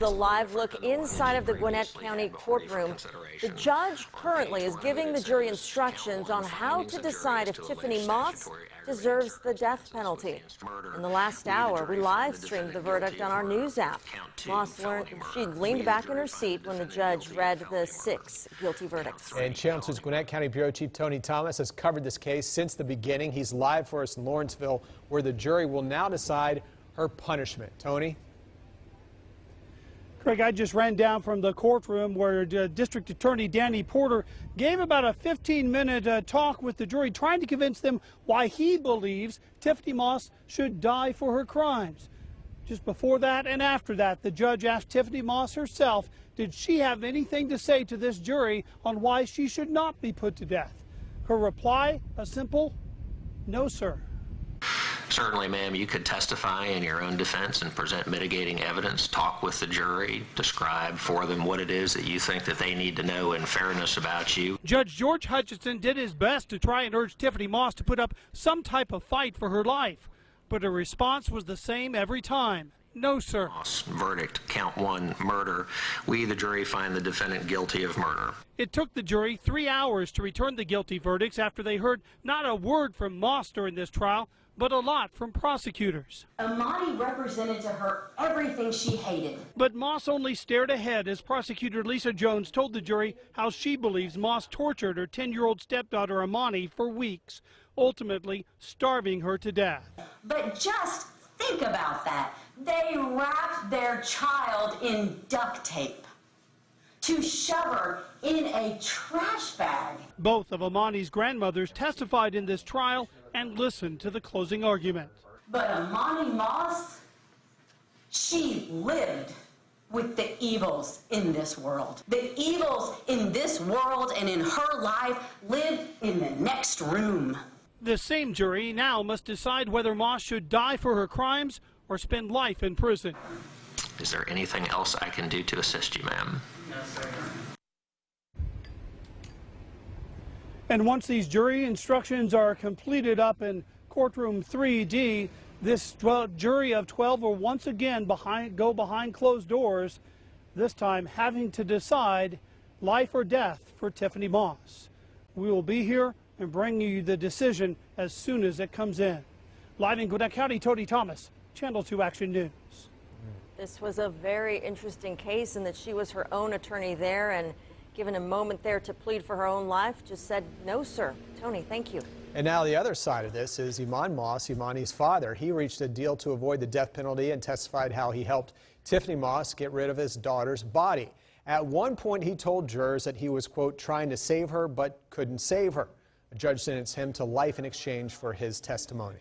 The live look inside of the Gwinnett County courtroom. The judge currently is giving the jury instructions on how to decide if Tiffany Moss deserves the death penalty. In the last hour, we live streamed the verdict on our news app. Moss learned she leaned back in her seat when the judge read the 6 guilty verdicts. And Channel 2's Gwinnett County Bureau Chief Tony Thomas has covered this case since the beginning. He's live for us in Lawrenceville, where the jury will now decide her punishment. Tony? Craig, I just ran down from the courtroom where District Attorney Danny Porter gave about a 15-minute talk with the jury, trying to convince them why he believes Tiffany Moss should die for her crimes. Just before that and after that, the judge asked Tiffany Moss herself, did she have anything to say to this jury on why she should not be put to death? Her reply, a simple, no, sir. Certainly, ma'am, you could testify in your own defense and present mitigating evidence, talk with the jury, describe for them what it is that you think that they need to know in fairness about you. Judge George Hutchinson did his best to try and urge Tiffany Moss to put up some type of fight for her life, but her response was the same every time. No, sir. Verdict, count 1, murder. We, the jury, find the defendant guilty of murder. It took the jury 3 hours to return the guilty verdicts after they heard not a word from Moss during this trial, but a lot from prosecutors. Amani represented to her everything she hated. But Moss only stared ahead as prosecutor Lisa Jones told the jury how she believes Moss tortured her 10-year-old stepdaughter Amani for weeks, ultimately starving her to death. But just think about that. They wrapped their child in duct tape to shove her in a trash bag. Both of Amani's grandmothers testified in this trial and listened to the closing argument. But Amani Moss, she lived with the evils in this world. The evils in this world and in her life live in the next room. The same jury now must decide whether Moss should die for her crimes or spend life in prison. Is there anything else I can do to assist you, ma'am? No, sir. And once these jury instructions are completed up in courtroom 3D, this jury of 12 will once again go behind closed doors, this time having to decide life or death for Tiffany Moss. We will be here and bring you the decision as soon as it comes in. Live in Gwinnett County, Tony Thomas, Channel 2 Action News. This was a very interesting case in that she was her own attorney there, and given a moment there to plead for her own life, just said, no, sir. Tony, thank you. And now the other side of this is Iman Moss, Imani's father. He reached a deal to avoid the death penalty and testified how he helped Tiffany Moss get rid of his daughter's body. At one point, he told jurors that he was, quote, trying to save her but couldn't save her. A judge sentenced him to life in exchange for his testimony.